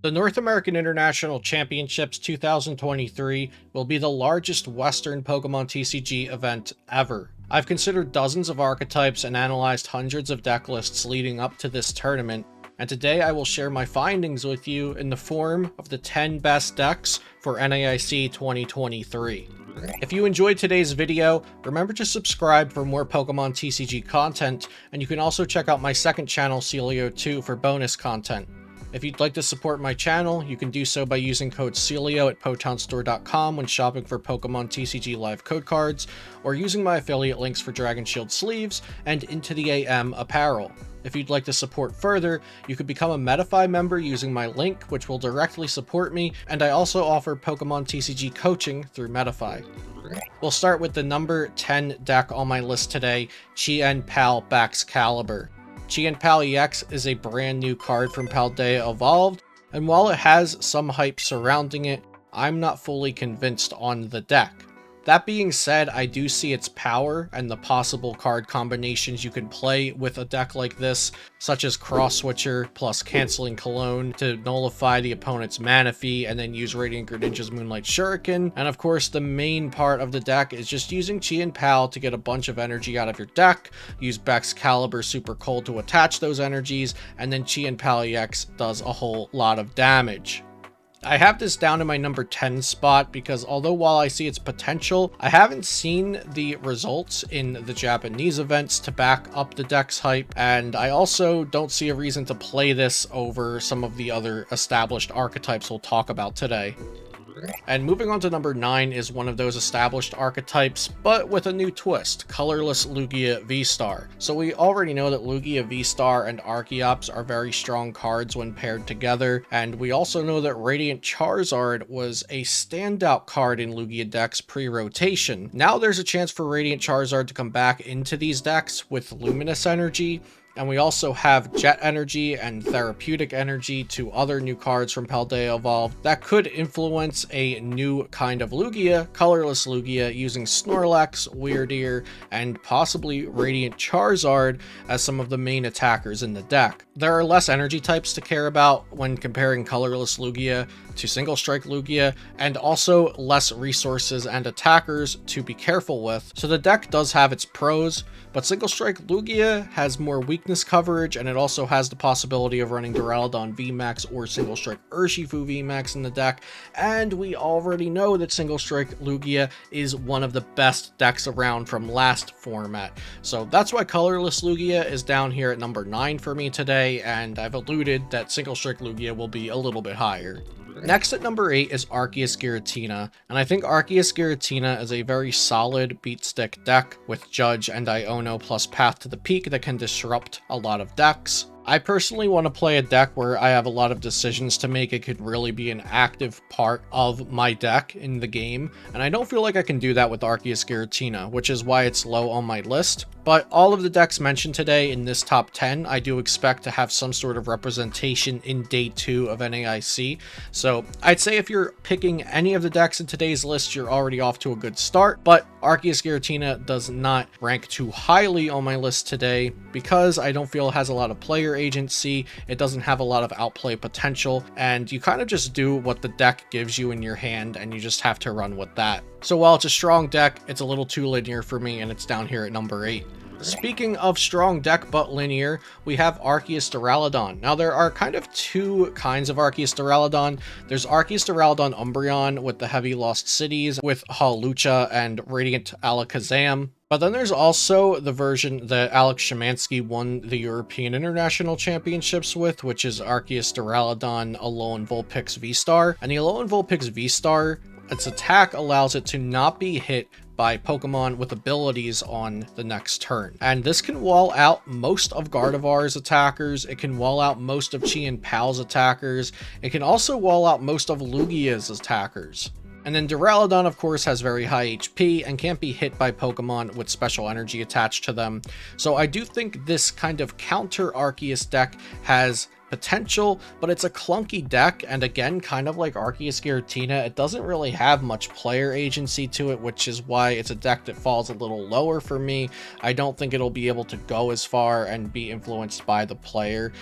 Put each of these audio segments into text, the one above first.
The North American International Championships 2023 will be the largest Western Pokemon TCG event ever. I've considered dozens of archetypes and analyzed hundreds of deck lists leading up to this tournament, and today I will share my findings with you in the form of the 10 best decks for NAIC 2023. If you enjoyed today's video, remember to subscribe for more Pokemon TCG content, and you can also check out my second channel, Celio2, for bonus content. If you'd like to support my channel, you can do so by using code CELIO at PotownStore.com when shopping for Pokemon TCG Live code cards, or using my affiliate links for Dragon Shield sleeves and Into the AM apparel. If you'd like to support further, you could become a Metafy member using my link, which will directly support me, and I also offer Pokemon TCG coaching through Metafy. We'll start with the number 10 deck on my list today, Chien-Pal Baxcalibur. Chien-Pal EX is a brand new card from Paldea Evolved, and while it has some hype surrounding it, I'm not fully convinced on the deck. That being said, I do see its power and the possible card combinations you can play with a deck like this, such as Cross Switcher plus Canceling Cologne to nullify the opponent's mana fee and then use Radiant Greninja's Moonlight Shuriken. And of course, the main part of the deck is just using Chien-Pal to get a bunch of energy out of your deck, use Baxcalibur Super Cold to attach those energies, and then Chien-Pal EX does a whole lot of damage. I have this down in my number 10 spot because although while I see its potential, I haven't seen the results in the Japanese events to back up the deck's hype, and I also don't see a reason to play this over some of the other established archetypes we'll talk about today. And moving on to number 9 is one of those established archetypes, but with a new twist, Colorless Lugia V-Star. So we already know that Lugia V-Star and Archeops are very strong cards when paired together, and we also know that Radiant Charizard was a standout card in Lugia decks pre-rotation. Now there's a chance for Radiant Charizard to come back into these decks with Luminous Energy, and we also have Jet Energy and Therapeutic Energy, two other new cards from Paldea Evolved that could influence a new kind of Lugia, Colorless Lugia, using Snorlax, Weirdeer, and possibly Radiant Charizard as some of the main attackers in the deck. There are less energy types to care about when comparing Colorless Lugia to Single Strike Lugia, and also less resources and attackers to be careful with. So the deck does have its pros, but Single Strike Lugia has more weakness coverage, and it also has the possibility of running Duraludon VMAX or Single Strike Urshifu VMAX in the deck, and we already know that Single Strike Lugia is one of the best decks around from last format. So that's why Colorless Lugia is down here at number 9 for me today, and I've alluded that Single Strike Lugia will be a little bit higher. Next at number 8 is Arceus Giratina, and I think Arceus Giratina is a very solid beat stick deck with Judge and Iono plus Path to the Peak that can disrupt a lot of decks. I personally want to play a deck where I have a lot of decisions to make. It could really be an active part of my deck in the game, and I don't feel like I can do that with Arceus Giratina, which is why it's low on my list. But all of the decks mentioned today in this top 10, I do expect to have some sort of representation in day 2 of NAIC. So I'd say if you're picking any of the decks in today's list, you're already off to a good start. But Arceus Giratina does not rank too highly on my list today because I don't feel it has a lot of player agency. It doesn't have a lot of outplay potential, and you kind of just do what the deck gives you in your hand, and you just have to run with that. So while it's a strong deck, it's a little too linear for me, and it's down here at number 8. Speaking of strong deck but linear, we have Arceus Duraludon. Now there are kind of two kinds of Arceus Duraludon. There's Arceus Duraludon Umbreon with the heavy Lost Cities with Hawlucha and Radiant Alakazam. But then there's also the version that Alex Szymanski won the European International Championships with, which is Arceus Duraludon Alolan Vulpix V-Star. And the Alolan Vulpix V-Star, its attack allows it to not be hit by Pokemon with abilities on the next turn. And this can wall out most of Gardevoir's attackers, it can wall out most of Chien-Pal's attackers, it can also wall out most of Lugia's attackers. And then Duraludon, of course, has very high HP and can't be hit by Pokemon with special energy attached to them. So I do think this kind of counter Arceus deck has potential, but it's a clunky deck, and again, kind of like Arceus Giratina, it doesn't really have much player agency to it, which is why it's a deck that falls a little lower for me. I don't think it'll be able to go as far and be influenced by the player.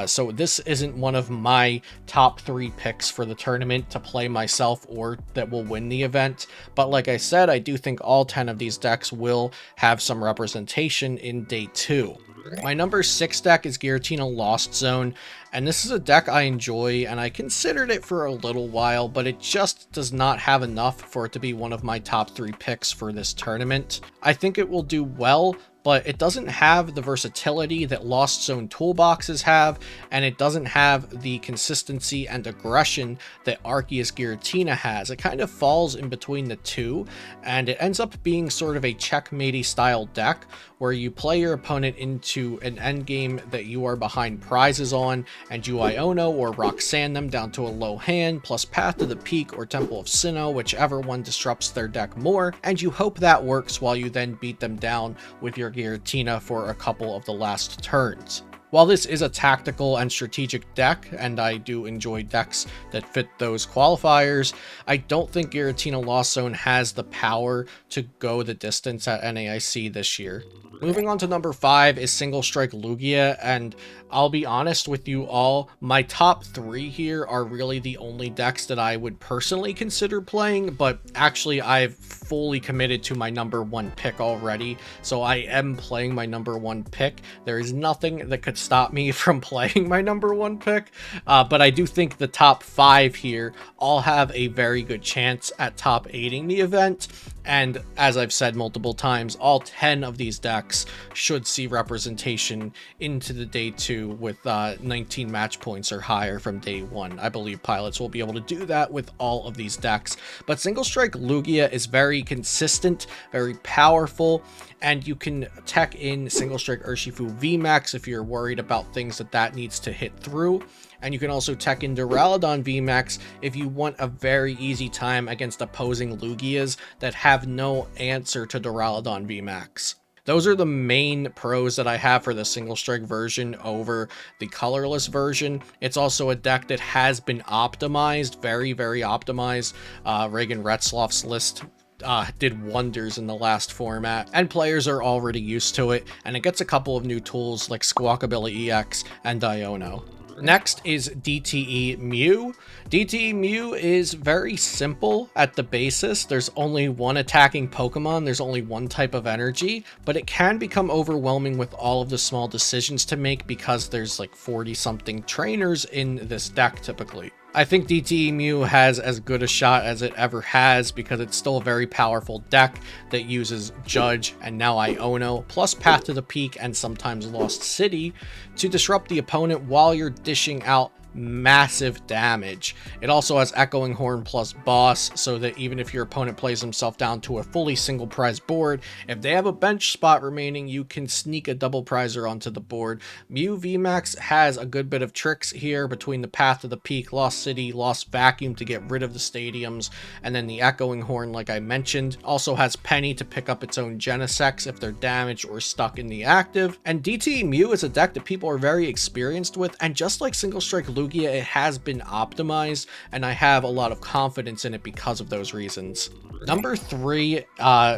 So this isn't one of my top 3 picks for the tournament to play myself or that will win the event. But like I said, I do think all 10 of these decks will have some representation in day 2. My number 6 deck is Giratina Lost Zone, and this is a deck I enjoy, and I considered it for a little while, but it just does not have enough for it to be one of my top 3 picks for this tournament. I think it will do well, but it doesn't have the versatility that Lost Zone toolboxes have, and it doesn't have the consistency and aggression that Arceus Giratina has. It kind of falls in between the two, and it ends up being sort of a checkmatey style deck, where you play your opponent into an endgame that you are behind prizes on, and you Iono or Roxanne them down to a low hand, plus Path to the Peak or Temple of Sinnoh, whichever one disrupts their deck more, and you hope that works while you then beat them down with your Giratina for a couple of the last turns. While this is a tactical and strategic deck, and I do enjoy decks that fit those qualifiers, I don't think Giratina Lost Zone has the power to go the distance at NAIC this year. Moving on to number 5 is Single Strike Lugia, and I'll be honest with you all, my top 3 here are really the only decks that I would personally consider playing, but actually I've fully committed to my number 1 pick already, so I am playing my number 1 pick. There is nothing that could stop me from playing my number 1 pick, but I do think the top 5 here all have a very good chance at top 8ing the event, and as I've said multiple times, all 10 of these decks should see representation into the day 2 with 19 match points or higher from day 1. I believe pilots will be able to do that with all of these decks. But Single Strike Lugia is very consistent, very powerful, and you can tech in Single Strike Urshifu VMAX if you're worried about things that needs to hit through. And you can also tech in Duraludon VMAX if you want a very easy time against opposing Lugias that have no answer to Duraludon VMAX. Those are the main pros that I have for the Single Strike version over the colorless version. It's also a deck that has been optimized, very, very optimized. Reagan Retzloff's list did wonders in the last format, and players are already used to it, and it gets a couple of new tools like Squawkabilly EX and Iono. Next is DTE Mew. DTE Mew is very simple at the basis. There's only one attacking Pokemon, there's only one type of energy, but it can become overwhelming with all of the small decisions to make because there's like 40 something trainers in this deck typically. I think DTE Mew has as good a shot as it ever has because it's still a very powerful deck that uses Judge and now Iono, plus Path to the Peak and sometimes Lost City to disrupt the opponent while you're dishing out massive damage. It also has Echoing Horn plus Boss, so that even if your opponent plays himself down to a fully single prize board, if they have a bench spot remaining, you can sneak a double prizer onto the board. Mew VMAX has a good bit of tricks here between the Path to the Peak, Lost City, Lost Vacuum to get rid of the stadiums, and then the Echoing Horn like I mentioned. Also has Penny to pick up its own Genesects if they're damaged or stuck in the active. And DTE Mew is a deck that people are very experienced with, and just like Single Strike Lugia, it has been optimized, and I have a lot of confidence in it because of those reasons. Number 3,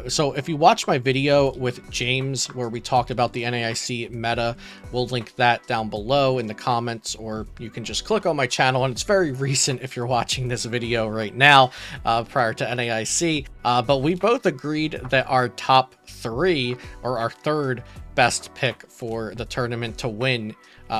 so if you watch my video with James where we talked about the NAIC meta, we'll link that down below in the comments, or you can just click on my channel, and it's very recent if you're watching this video right now, prior to NAIC, but we both agreed that our top 3, or our third best pick for the tournament to win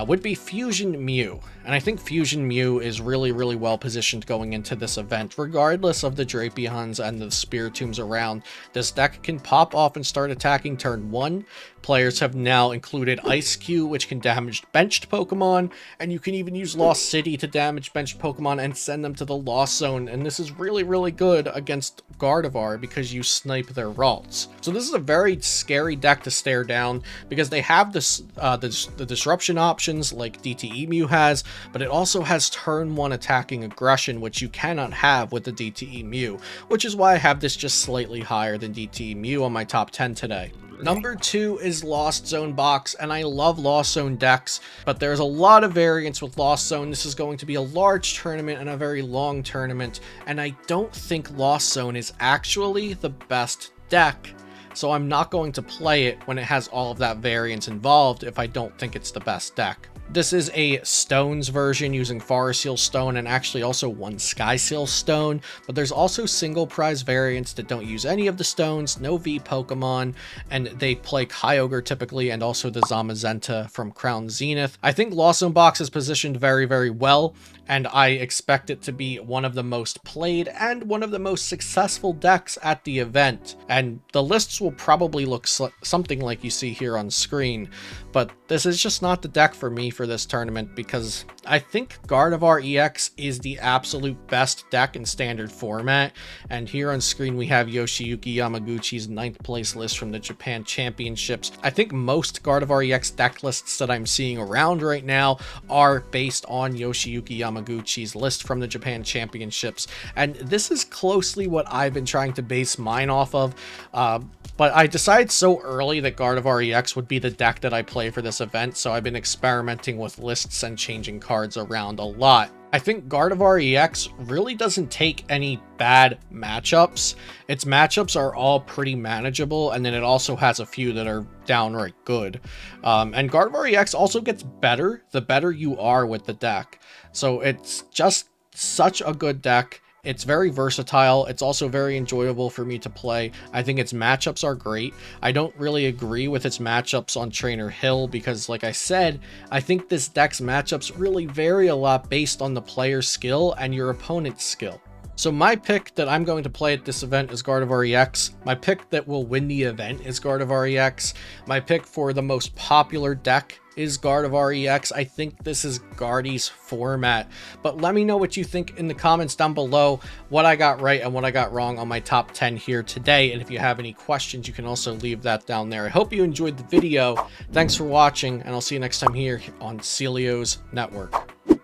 would be Fusion Mew. And I think Fusion Mew is really, really well positioned going into this event. Regardless of the Drapions and the Spiritombs around, this deck can pop off and start attacking turn 1. Players have now included Ice Q, which can damage benched Pokemon, and you can even use Lost City to damage benched Pokemon and send them to the Lost Zone, and this is really, really good against Gardevoir because you snipe their Ralts. So this is a very scary deck to stare down because they have this, the disruption options like DTE Mew has, but it also has turn 1 attacking aggression, which you cannot have with the DTE Mew, which is why I have this just slightly higher than DTE Mew on my top 10 today. Number 2 is Lost Zone box, and I love Lost Zone decks, but there's a lot of variance with Lost Zone. This is going to be a large tournament and a very long tournament, and I don't think Lost Zone is actually the best deck. So I'm not going to play it when it has all of that variance involved if I don't think it's the best deck. This is a Stones version using Forest Seal Stone and actually also one Sky Seal Stone, but there's also single prize variants that don't use any of the stones, no V Pokemon, and they play Kyogre typically, and also the Zamazenta from Crown Zenith. I think Lost Zone box is positioned very, very well, and I expect it to be one of the most played and one of the most successful decks at the event. And the lists will probably look something like you see here on screen, but this is just not the deck for me for this tournament, because I think Gardevoir EX is the absolute best deck in standard format. And here on screen we have Yoshiyuki Yamaguchi's 9th place list from the Japan Championships. I think most Gardevoir EX deck lists that I'm seeing around right now are based on Yoshiyuki Yamaguchi's list from the Japan Championships, and this is closely what I've been trying to base mine off of. But I decided so early that Gardevoir EX would be the deck that I play for this event, so I've been experimenting with lists and changing cards around a lot. I think Gardevoir EX really doesn't take any bad matchups. Its matchups are all pretty manageable, and then it also has a few that are downright good. And Gardevoir EX also gets better the better you are with the deck. So it's just such a good deck. It's very versatile. It's also very enjoyable for me to play. I think its matchups are great. I don't really agree with its matchups on Trainer Hill because, like I said, I think this deck's matchups really vary a lot based on the player's skill and your opponent's skill. So my pick that I'm going to play at this event is Gardevoir EX. My pick that will win the event is Gardevoir EX. My pick for the most popular deck is Gardevoir EX. I think this is Guardy's format, but let me know what you think in the comments down below, what I got right and what I got wrong on my top 10 here today. And if you have any questions, you can also leave that down there. I hope you enjoyed the video. Thanks for watching, and I'll see you next time here on Celio's Network.